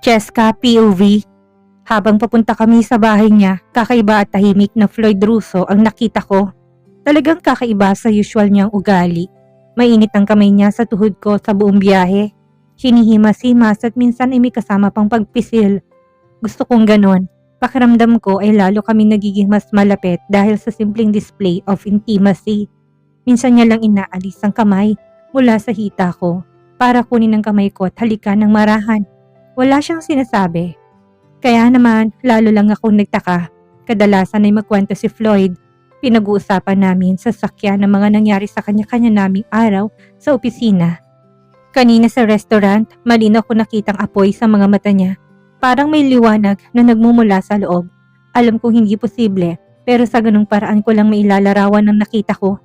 Cheska POV. Habang papunta kami sa bahay niya, kakaiba at tahimik na Floyd Russo ang nakita ko. Talagang kakaiba sa usual niyang ugali. Mainit ang kamay niya sa tuhod ko sa buong biyahe. Hinihimas-himas at minsan ay may kasama pang pagpisil. Gusto kong ganon. Pakiramdam ko ay lalo kami nagiging mas malapit dahil sa simpleng display of intimacy. Minsan niya lang inaalis ang kamay mula sa hita ko para kunin ang kamay ko at halikan ng marahan. Wala siyang sinasabi. Kaya naman, lalo lang akong nagtaka. Kadalasan ay magkwento si Floyd. Pinag-uusapan namin sa sakyan ng mga nangyari sa kanya-kanya naming araw sa opisina. Kanina sa restaurant, malinaw ko nakitang apoy sa mga mata niya. Parang may liwanag na nagmumula sa loob. Alam kong hindi posible, pero sa ganung paraan ko lang mailalarawan ng nakita ko.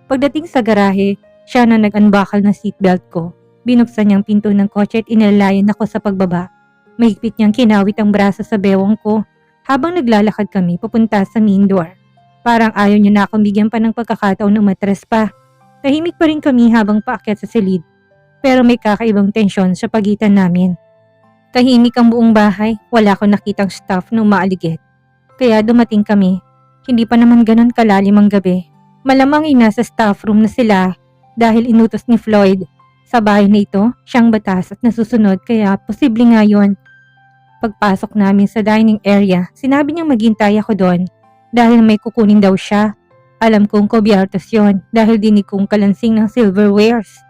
Pagdating sa garahe, siya na nag-unbuckle ng seatbelt ko. Binuksan niyang pinto ng kotse at inalayan ako sa pagbaba. Mahigpit niyang kinawit ang braso sa bewang ko habang naglalakad kami papunta sa main door. Parang ayaw niya na akong bigyan pa ng pagkakataon na umatras pa. Tahimik pa rin kami habang paakyat sa silid. Pero may kakaibang tensyon sa pagitan namin. Tahimik ang buong bahay, wala akong nakitang staff na umaaligid. Kaya dumating kami. Hindi pa naman ganon kalalim ang gabi. Malamang ay nasa staff room na sila dahil inutos ni Floyd. Sa bahay na ito, siyang batas at nasusunod kaya posible nga yun. Pagpasok namin sa dining area, sinabi niyang maghintay ako doon dahil may kukunin daw siya. Alam kong kobyertos yun dahil dinig kong kalansing ng silverwares.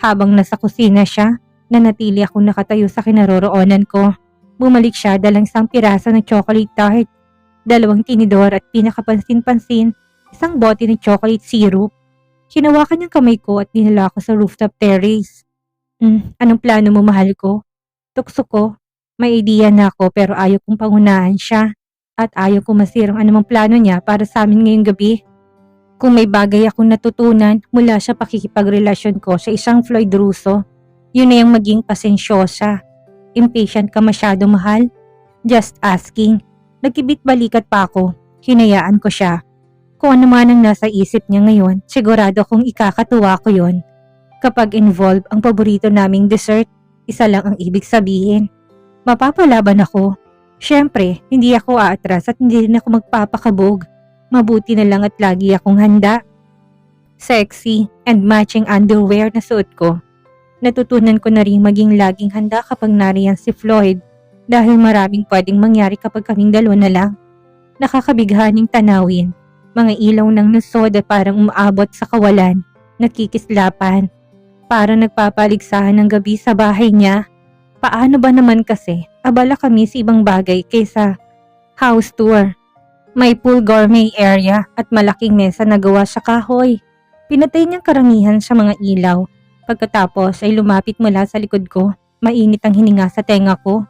Habang nasa kusina siya, nanatili akong nakatayo sa kinaroroonan ko. Bumalik siya dalang isang pirasa ng chocolate tart, 2 tinidor at pinakapansin-pansin, isang bote ng chocolate syrup. Hinawakan niyang kamay ko at dinala ako sa rooftop terrace. Anong plano mo, mahal ko? Tukso ko. May idea na ako pero ayaw kong pangunahan siya at ayaw kong masirang anumang plano niya para sa amin ngayong gabi. Kung may bagay akong natutunan mula sa pakikipagrelasyon ko sa isang Floyd Russo, yun na yung maging pasensyosa. Impatient ka masyado, mahal? Just asking. Nagkibit balikat pa ako. Hinayaan ko siya. Kung ano man ang nasa isip niya ngayon, sigurado kong ikakatuwa ko yun. Kapag involved ang paborito naming dessert, isa lang ang ibig sabihin. Mapapalaban ako. Siyempre, hindi ako aatras at hindi rin ako magpapakabog. Mabuti na lang at lagi akong handa. Sexy and matching underwear na suot ko. Natutunan ko na rin maging laging handa kapag nariyan si Floyd dahil maraming pwedeng mangyari kapag kaming dalawa na lang. Nakakabighaning tanawin. Mga ilaw ng lusod at parang umaabot sa kawalan. Nakikislapan. Parang nagpapaligsahan ng gabi sa bahay niya. Paano ba naman kasi abala kami sa ibang bagay kaysa house tour? May pool gourmet area at malaking mesa na gawa sa kahoy. Pinatay niyang karamihan sa mga ilaw. Pagkatapos ay lumapit mula sa likod ko. Mainit ang hininga sa tenga ko.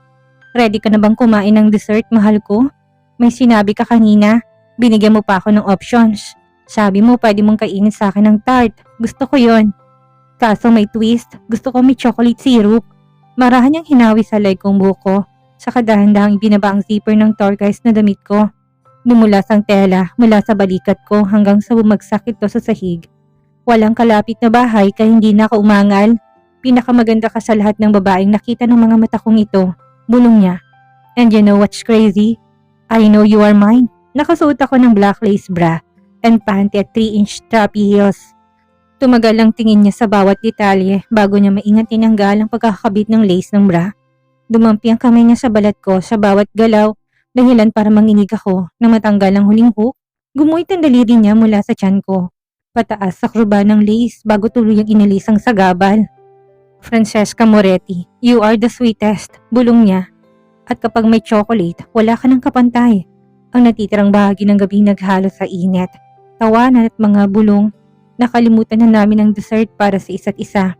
Ready ka na bang kumain ng dessert, mahal ko? May sinabi ka kanina. Binigyan mo pa ako ng options. Sabi mo pwede mong kainin sa akin ng tart. Gusto ko yon. Kaso may twist. Gusto ko may chocolate syrup. Marahan niyang hinawi sa leg kong buko. Saka dahan-dahang ibinaba ang zipper ng turquoise na damit ko. Dumulas ang tela mula sa balikat ko hanggang sa bumagsak ito sa sahig. Walang kalapit na bahay kaya hindi na ako umangal. Pinakamaganda ka sa lahat ng babaeng nakita ng mga mata kong ito. Bulong niya. And you know what's crazy? I know you are mine. Nakasuot ako ng black lace bra and panty at 3-inch strappy heels. Tumagal ang tingin niya sa bawat detalye bago niya maingat tinanggal ang pagkakabit ng lace ng bra. Dumampi ang kamay niya sa balat ko sa bawat galaw, dahilan para manginig ako na matanggal ang huling hook. Gumuhit ang daliri niya mula sa tiyan ko, pataas sa kruba ng lace bago tuluyang inalis ang sagabal. Francesca Moretti, you are the sweetest, bulong niya. At kapag may chocolate, wala ka ng kapantay. Ang natitirang bahagi ng gabi naghalo sa init, tawanan at mga bulong. Nakalimutan na namin ang dessert para sa isa't isa.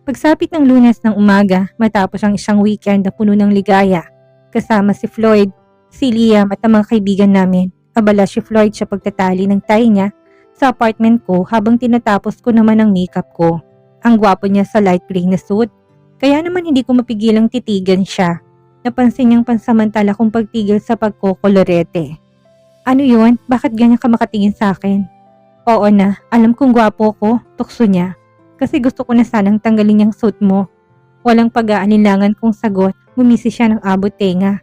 Pagsapit ng Lunes ng umaga, matapos ang isang weekend na puno ng ligaya, kasama si Floyd, si Liam at ang mga kaibigan namin, abala si Floyd sa pagtatali ng tie niya sa apartment ko habang tinatapos ko naman ang makeup ko. Ang gwapo niya sa light gray na suit, kaya naman hindi ko mapigilang titigan siya. Napansin niyang pansamantala kong pagtigil sa pagkokolorete. Ano yun? Bakit ganyan ka makatingin sa akin? Oo na, alam kong gwapo ko, tukso niya. Kasi gusto ko na sanang tanggalin yung suit mo. Walang pag-aalinlangan kong sagot Ngumisi siya ng abot tenga.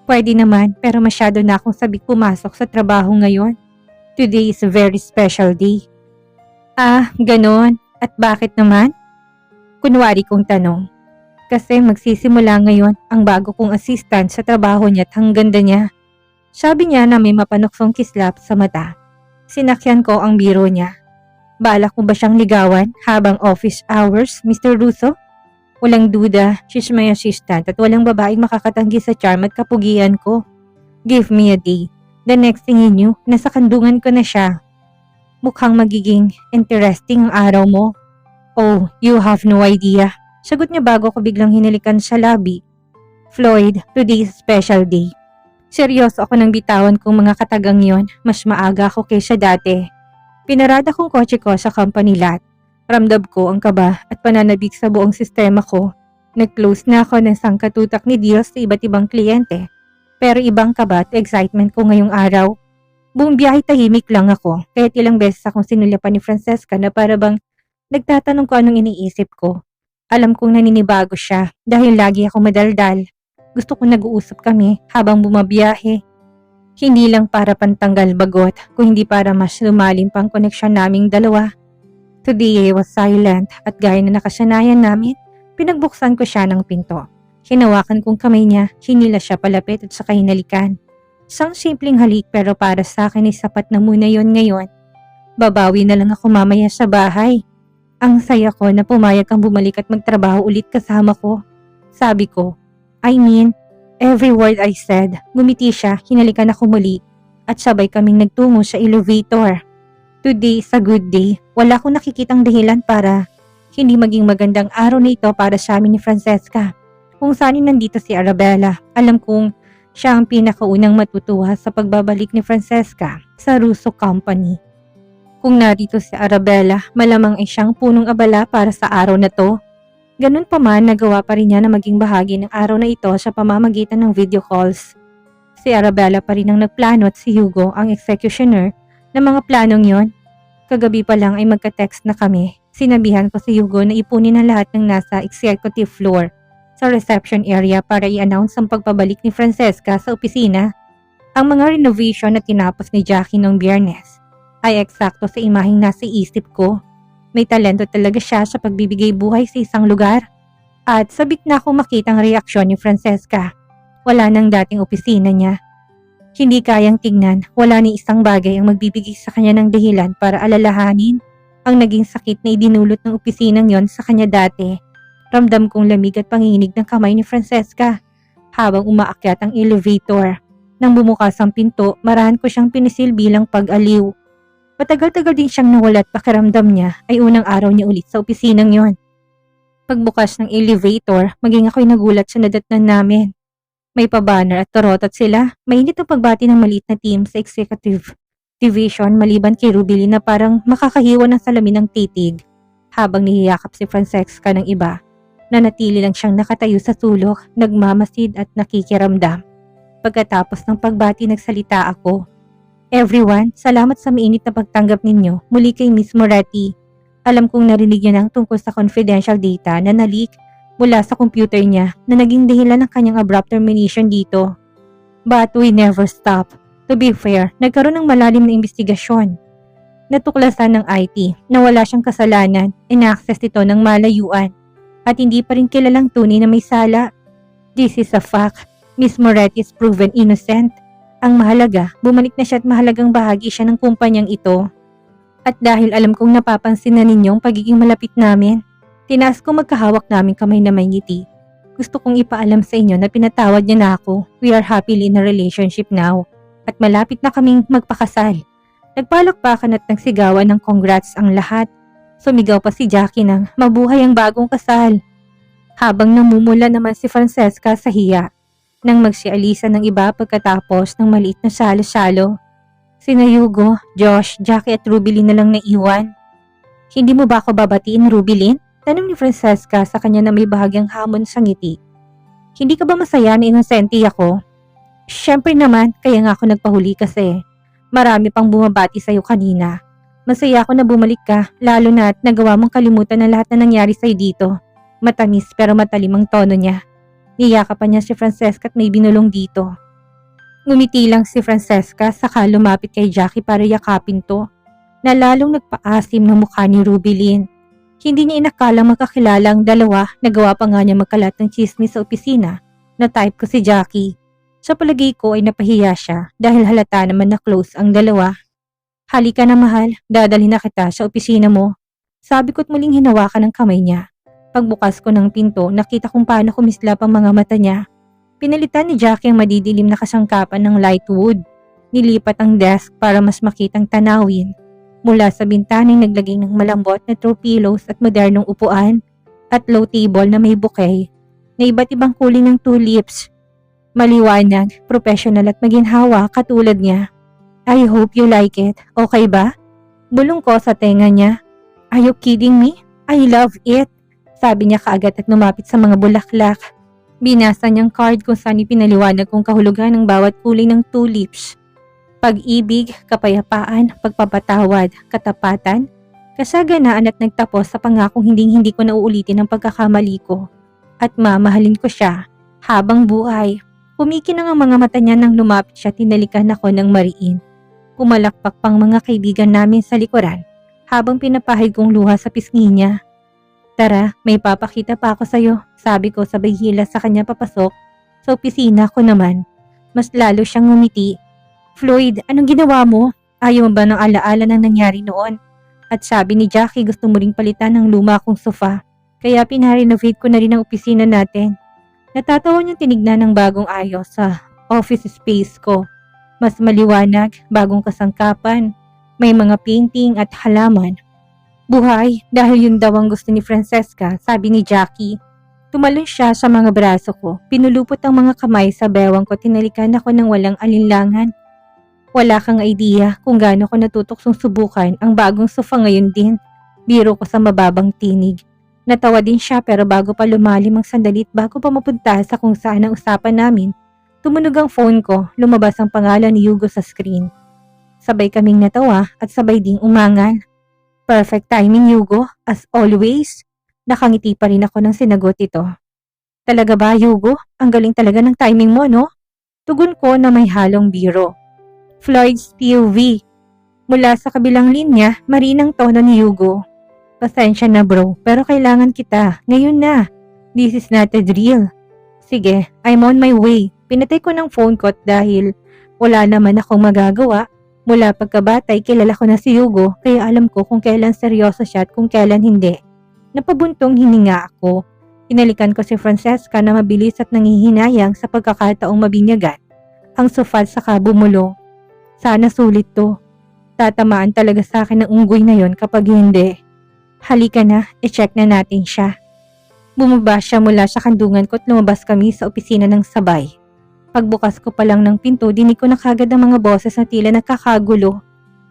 Pwede naman pero masyado na akong sabik pumasok sa trabaho ngayon. Today is a very special day. Ah, ganon. At bakit naman? Kunwari kong tanong. Kasi magsisimula ngayon ang bago kong assistant sa trabaho niya at ang ganda niya. Sabi niya na may mapanuksong kislap sa mata. Sinakyan ko ang biro niya. Balak mo ba siyang ligawan habang office hours, Mr. Russo? Walang duda, she's my assistant at walang babaeng makakatanggi sa charm at kapugian ko. Give me a day. The next thing you knew, nasa kandungan ko na siya. Mukhang magiging interesting ang araw mo. Oh, you have no idea. Sagot niya bago ko biglang hinalikan sa labi. Floyd, today's special day. Seryoso ako nang bitawan kong mga katagang yon, mas maaga ako kaysa dati. Pinarada kong kotse ko sa company lot. Ramdam ko ang kaba at pananabik sa buong sistema ko. Nag-close na ako ng sangkatutak ni deals sa iba't ibang kliyente. Pero ibang kaba at excitement ko ngayong araw. Buong biyahe tahimik lang ako, kahit ilang beses akong sinulyapan ni Francesca na para bang nagtatanong ko anong iniisip ko. Alam kong naninibago siya dahil lagi ako madaldal. Gusto kong nag-uusap kami habang bumabiyahe. Hindi lang para pantanggal bagot, kung hindi para mas lumalim pang koneksyon naming dalawa. Today I was silent at gaya na nakasanayan namin, pinagbuksan ko siya ng pinto. Hinawakan kong kamay niya, hinila siya palapit at saka hinalikan. Isang simpleng halik pero para sa akin ay sapat na muna yon ngayon. Babawi na lang ako mamaya sa bahay. Ang saya ko na pumayag kang bumalik at magtrabaho ulit kasama ko. Sabi ko, I mean, every word I said. Ngumiti siya, hinalikan ako muli at sabay kaming nagtungo sa elevator. Today is a good day. Wala akong nakikitang dahilan para hindi maging magandang araw na ito para sa amin ni Francesca. Kung saan nandito si Arabella, alam kong siya ang pinakaunang matutuwa sa pagbabalik ni Francesca sa Russo Company. Kung narito si Arabella, malamang ay siyang punong abala para sa araw na to. Ganun pa man, nagawa pa rin niya na maging bahagi ng araw na ito sa pamamagitan ng video calls. Si Arabella pa rin ang nagplano at si Hugo ang executioner ng mga planong yon. Kagabi pa lang ay magka-text na kami. Sinabihan ko si Hugo na ipunin ang lahat ng nasa executive floor sa reception area para i-announce ang pagpabalik ni Francesca sa opisina. Ang mga renovation na tinapos ni Jackie noong Biyernes ay eksakto sa imaheng nasa isip ko. May talento talaga siya sa pagbibigay buhay sa isang lugar. At sabik na akong makita ang reaksyon ni Francesca. Wala nang dating opisina niya. Hindi kayang tingnan, wala ni isang bagay ang magbibigay sa kanya ng dahilan para alalahanin ang naging sakit na idinulot ng opisinang yon sa kanya dati. Ramdam kong lamig at panginginig ng kamay ni Francesca habang umaakyat ang elevator. Nang bumukas ang pinto, marahan ko siyang pinisil bilang pag-aliw. Matagal-tagal din siyang nawala at pakiramdam niya ay unang araw niya ulit sa opisinang yon. Pagbukas ng elevator, maging ako'y nagulat sa nadatnan namin. May pa-banner at tarotot sila. Mainit ang pagbati ng maliit na team sa executive division maliban kay Rubilin na parang makakahiwa ng salamin ng titig habang nihiyakap si Francesca ng iba. Nanatili lang siyang nakatayo sa sulok, nagmamasid at nakikiramdam. Pagkatapos ng pagbati, nagsalita ako. Everyone, salamat sa mainit na pagtanggap ninyo muli kay Miss Moretti. Alam kong narinig niyo ng tungkol sa confidential data na na-leak mula sa computer niya na naging dahilan ng kanyang abrupt termination dito. But we never stop. To be fair, nagkaroon ng malalim na investigasyon. Natuklasan ng IT na wala siyang kasalanan, in-access ito ng malayuan at hindi pa rin kilalang tunay na may sala. This is a fact. Miss Moretti is proven innocent. Ang mahalaga, bumalik na siya at mahalagang bahagi siya ng kumpanyang ito. At dahil alam kong napapansin na ninyong pagiging malapit namin, tinaas ko magkahawak namin kamay na may ngiti. Gusto kong ipaalam sa inyo na pinatawad niya na ako. We are happily in a relationship now. At malapit na kaming magpakasal. Nagpalakpakan at nagsigawan ng congrats ang lahat. Sumigaw pa si Jackie ng mabuhay ang bagong kasal. Habang namumula naman si Francesca sa hiya. Nang magsialisan ng iba pagkatapos ng maliit na salo-salo. Sina Hugo, Josh, Jackie at Rubilin na lang naiwan. Hindi mo ba ako babatiin, Rubilin? Tanong ni Francesca sa kanya na may bahagyang hamon sa ngiti. Hindi ka ba masaya na inosente ako? Siyempre naman, kaya nga ako nagpahuli kasi. Marami pang bumabati sa'yo kanina. Masaya ako na bumalik ka, lalo na at nagawa mong kalimutan ang lahat na nangyari sa'yo dito. Matamis pero matalim ang tono niya. Niyakapan niya si Francesca at may binulong dito. Ngumiti lang si Francesca saka lumapit kay Jackie para yakapin to, na lalong nagpaasim ng mukha ni Rubilin. Hindi niya inakalang magkakilala ang dalawa, nagawa pa nga niya magkalat ng chismis sa opisina na type ko si Jackie. Sa palagay ko ay napahiya siya dahil halata naman na close ang dalawa. Halika na mahal, dadalhin na kita sa opisina mo. Sabi ko't muling hinawakan ng kamay niya. Pagbukas ko ng pinto, nakita kung paano kumislap ang mga mata niya. Pinalitan ni Jackie ang madidilim na kasangkapan ng light wood. Nilipat ang desk para mas makitang tanawin. Mula sa bintanay naglagay ng malambot na throw pillows at modernong upuan at low table na may bouquet na iba't ibang kulay ng tulips. Maliwanag, professional at maginhawa katulad niya. I hope you like it. Okay ba? Bulong ko sa tenga niya. Are you kidding me? I love it. Sabi niya kaagad at lumapit sa mga bulaklak. Binasa niyang card kung saan ipinaliwanag kung kahulugan ng bawat kulay ng tulips. Pag-ibig, kapayapaan, pagpapatawad, katapatan, kasaganaan at nagtapos sa pangakong hindi ko nauulitin ang pagkakamali ko. At mamahalin ko siya habang buhay. Kumikinang ang mga mata niya nang lumapit siya, tinalikan ako ng mariin. Pumalakpak pang mga kaibigan namin sa likuran habang pinapahid kong luha sa pisngi niya. Tara, may papakita pa ako sa'yo, sabi ko sabay hila sa kanya papasok. Sa opisina ko naman, mas lalo siyang ngumiti. Floyd, anong ginawa mo? Ayaw mo ba ng alaala ng nangyari noon? At sabi ni Jackie gusto mo ring palitan ng luma kong sofa, kaya pinarenovate ko na rin ang opisina natin. Natatawa niyang tinignan ng bagong ayos sa office space ko. Mas maliwanag, bagong kasangkapan, may mga painting at halaman. Buhay, dahil yun daw ang gusto ni Francesca, sabi ni Jackie. Tumalon siya sa mga braso ko, pinulupot ang mga kamay sa bewang ko, tinalikan ako ng walang alinlangan. Wala kang idea kung gaano ko natutuksong subukan ang bagong sofa ngayon din. Biro ko sa mababang tinig. Natawa din siya pero bago pa lumalim ang sandalit bago pa mapunta sa kung saan ang usapan namin, tumunog ang phone ko, lumabas ang pangalan ni Hugo sa screen. Sabay kaming natawa at sabay ding umangal. Perfect timing, Hugo, as always. Nakangiti pa rin ako nang sinagot ito. Talaga ba, Hugo? Ang galing talaga ng timing mo, no? Tugon ko na may halong biro. Floyd's POV. Mula sa kabilang linya, marinang tono ni Hugo. Pasensya na bro, pero kailangan kita. Ngayon na. This is not a drill. Sige, I'm on my way. Pinatay ko ng phone ko dahil wala naman akong magagawa. Mula pagkabatay, kilala ko na si Hugo kaya alam ko kung kailan seryoso siya at kung kailan hindi. Napabuntong hininga ako. Inalikan ko si Francesca na mabilis at nangihinayang sa pagkakataong mabinyagan. Ang sofa saka bumulong. Sana sulit to. Tatamaan talaga sa akin ng unggoy na yon kapag hindi. Halika na, i-check na natin siya. Bumaba siya mula sa kandungan ko at lumabas kami sa opisina ng sabay. Pagbukas ko pa lang ng pinto, dinig ko na kagad ang mga boses na tila nagkakagulo.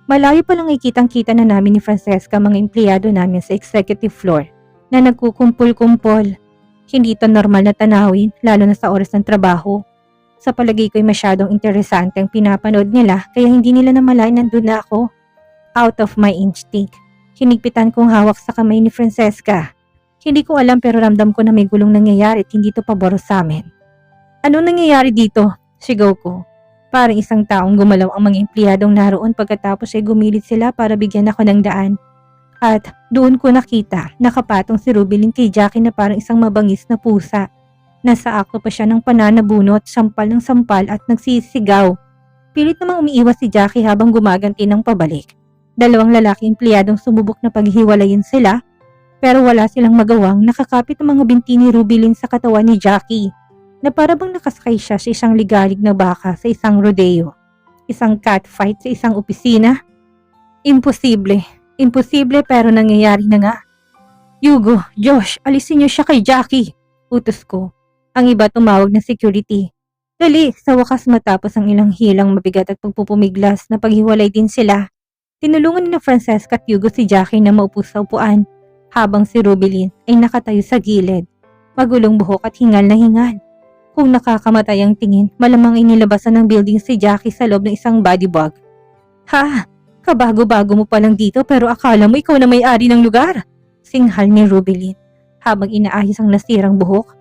Malayo pa lang ikitang-kita na namin ni Francesca mga empleyado namin sa executive floor na nagkukumpul-kumpol. Hindi ito normal na tanawin, lalo na sa oras ng trabaho. Sa palagay ko'y masyadong interesante ang pinapanood nila kaya hindi nila namalayan nandun na ako. Out of my instinct, hinigpitan kong hawak sa kamay ni Francesca. Hindi ko alam pero ramdam ko na may gulong nangyayari at hindi ito pabor sa amin. Ano nangyayari dito? Sigaw ko. Parang isang taong gumalaw ang mga empleyadong naroon pagkatapos ay gumilit sila para bigyan ako ng daan. At doon ko nakita, nakapatong si Rubilin kay Jackie na parang isang mabangis na pusa. Nasa akto pa siya ng pananabunot, sampal ng sampal at nagsisigaw. Pilit namang umiiwas si Jackie habang gumaganti ng pabalik. Dalawang lalaki empleyadong sumubok na paghiwalayin sila, pero wala silang magawang nakakapit ang mga binti ni Rubilin sa katawan ni Jackie. Na para bang nakasakay siya sa isang ligalig na baka sa isang rodeo. Isang catfight sa isang opisina. Imposible. Imposible pero nangyayari na nga. Hugo, Josh, alisin niyo siya kay Jackie. Utos ko. Ang iba tumawag ng security. Dali, sa wakas matapos ang ilang hilang mabigat at pagpupumiglas na paghiwalay din sila. Tinulungan ni Francesca at Hugo si Jackie na maupo sa upuan habang si Rubilin ay nakatayo sa gilid. Magulong buhok at hingal na hingal. Kung nakakamatay ang tingin, malamang inilabasan ng building si Jackie sa loob ng isang body bag. Ha? Kabago-bago mo pa lang dito pero akala mo ikaw na may-ari ng lugar. Singhal ni Rubilin habang inaayos ang nasirang buhok.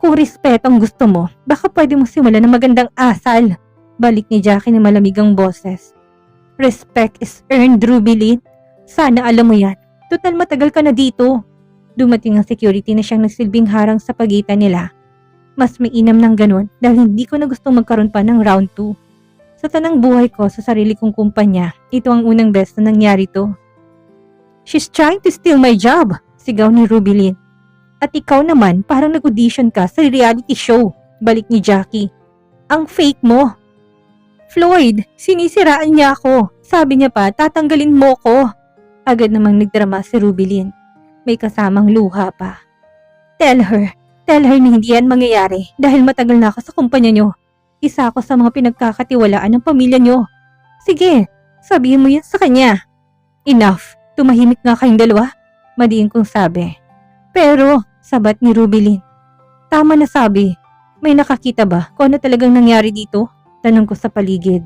Kung respeto ang gusto mo, baka pwede mo simulan ng magandang asal. Balik ni Jackie na malamigang boses. Respect is earned, Rubilin. Sana alam mo yan. Total matagal ka na dito. Dumating ang security na siyang nagsilbing harang sa pagitan nila. Mas mainam ng ganun dahil hindi ko na gustong magkaroon pa ng round 2. Sa tanang buhay ko sa sarili kong kumpanya, ito ang unang beses na nangyari to. She's trying to steal my job, sigaw ni Rubilin. At ikaw naman parang nag-audition ka sa reality show, balik ni Jackie. Ang fake mo. Floyd, sinisiraan niya ako. Sabi niya pa, tatanggalin mo ko. Agad namang nagdrama si Rubilin. May kasamang luha pa. Tell her na hindi yan mangyayari dahil matagal na ako sa kumpanya niyo. Isa ako sa mga pinagkakatiwalaan ng pamilya niyo. Sige, sabihin mo yan sa kanya. Enough, tumahimik nga kayong dalawa. Madiin kong sabi. Pero, sabat ni Rubilin. Tama na sabi. May nakakita ba kung ano talagang nangyari dito? Tanong ko sa paligid.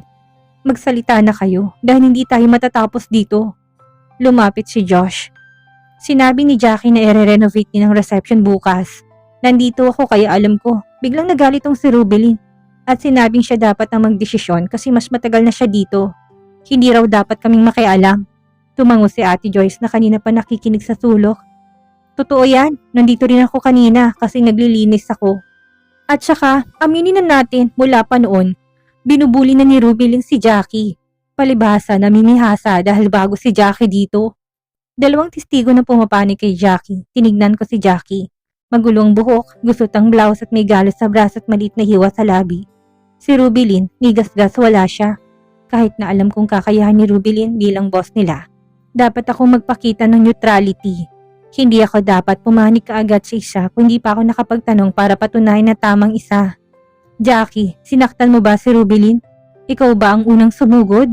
Magsalita na kayo dahil hindi tayo matatapos dito. Lumapit si Josh. Sinabi ni Jackie na i-renovate niya ng reception bukas. Nandito ako kaya alam ko. Biglang nagalit tong si Rubilin. At sinabing siya dapat ang magdesisyon kasi mas matagal na siya dito. Hindi raw dapat kaming makialam. Tumango si Ate Joyce na kanina pa nakikinig sa sulok. Totoo yan, nandito rin ako kanina kasi naglilinis ako. At saka, aminin na natin mula pa noon, binubuli na ni Rubilin si Jackie. Palibhasa na mimihasa dahil bago si Jackie dito. Dalawang testigo na pumapanik kay Jackie. Tinignan ko si Jackie. Magulong buhok, gusot ang blouse at may galos sa braso at maliit na hiwa sa labi. Si Rubilin, nigas-gas wala siya. Kahit na alam kong kakayahan ni Rubilin bilang boss nila. Dapat akong magpakita ng neutrality. Hindi ako dapat pumanik kaagad sa isa kung hindi pa ako nakapagtanong para patunayan na tamang isa. Jackie, sinaktan mo ba si Rubilin? Ikaw ba ang unang sumugod?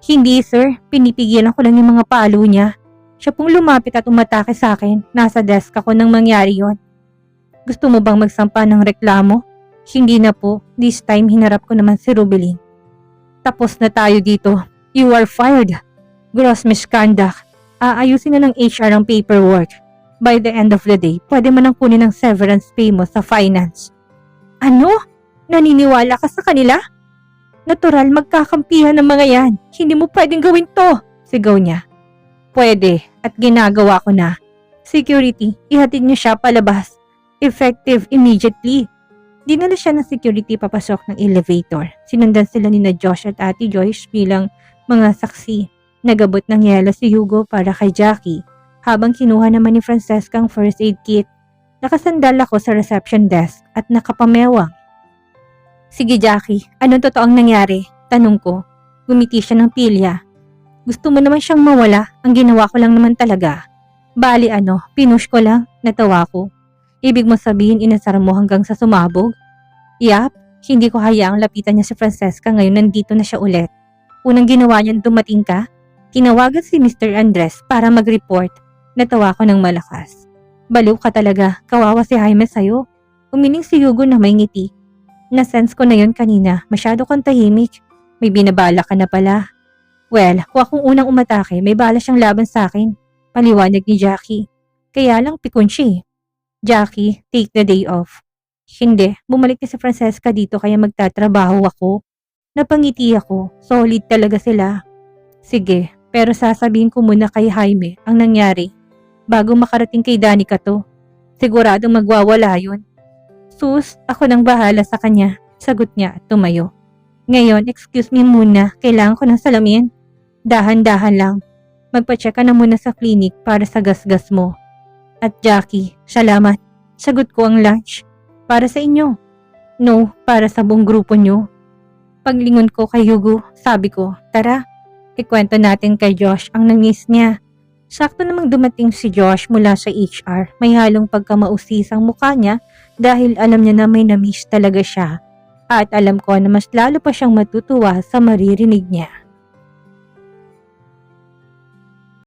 Hindi sir, pinipigilan ko lang yung mga palo niya. Siya pong lumapit at umatake sa akin. Nasa desk ako nang mangyari yon. Gusto mo bang magsampa ng reklamo? Hindi na po. This time hinarap ko naman si Rubilin. Tapos na tayo dito. You are fired. Gross misconduct. Aayusin na ng HR ang paperwork. By the end of the day, pwede mo nang kunin ang severance pay mo sa finance. Ano? Naniniwala ka sa kanila? Natural magkakampihan ng mga yan. Hindi mo pwedeng gawin to, sigaw niya. Pwede at ginagawa ko na. Security, ihatid niyo siya palabas. Effective immediately. Dinala siya ng security papasok ng elevator. Sinundan sila ni Josh at Ate Joyce bilang mga saksi. Nagabot ng yelo si Hugo para kay Jackie habang kinuha naman ni Francesca ang first aid kit. Nakasandal ako sa reception desk at nakapamewang. Sige Jackie, anong totoong nangyari? Tanong ko. Gumiti siya ng pilya. Gusto mo naman siyang mawala, ang ginawa ko lang naman talaga. Bali pinush ko lang, natawa ko. Ibig mo sabihin inasar mo hanggang sa sumabog? Yap, hindi ko hayaang lapitan niya si Francesca ngayon nandito na siya ulit. Unang ginawa niya dumating ka, tinawagan si Mr. Andres para mag-report. Natawa ko ng malakas. Baliw ka talaga, kawawa si Jaime sa'yo. Umiling si Hugo na may ngiti. Na-sense ko na yon kanina, masyado kang tahimik. May binabala ka na pala. Well, kung akong unang umatake, may bala siyang laban sa akin. Paliwanag ni Jackie. Kaya lang pikon siya. Jackie, take the day off. Hindi, bumalik na si Francesca dito kaya magtatrabaho ako. Napangiti ako, solid talaga sila. Sige, pero sasabihin ko muna kay Jaime ang nangyari. Bago makarating kay Danica to. Siguradong magwawala yun. Sus, ako nang bahala sa kanya. Sagot niya at tumayo. Ngayon, excuse me muna, kailangan ko ng salamin. Dahan-dahan lang. Magpa-check ka na muna sa clinic para sa gasgas mo. At Jackie, salamat. Sagot ko ang lunch. Para sa inyo. No, para sa buong grupo nyo. Paglingon ko kay Hugo, sabi ko, tara, ikwento natin kay Josh ang nangis niya. Sakto namang dumating si Josh mula sa HR. May halong pagkamausisang mukha niya dahil alam niya na may na-miss talaga siya. At alam ko na mas lalo pa siyang matutuwa sa maririnig niya.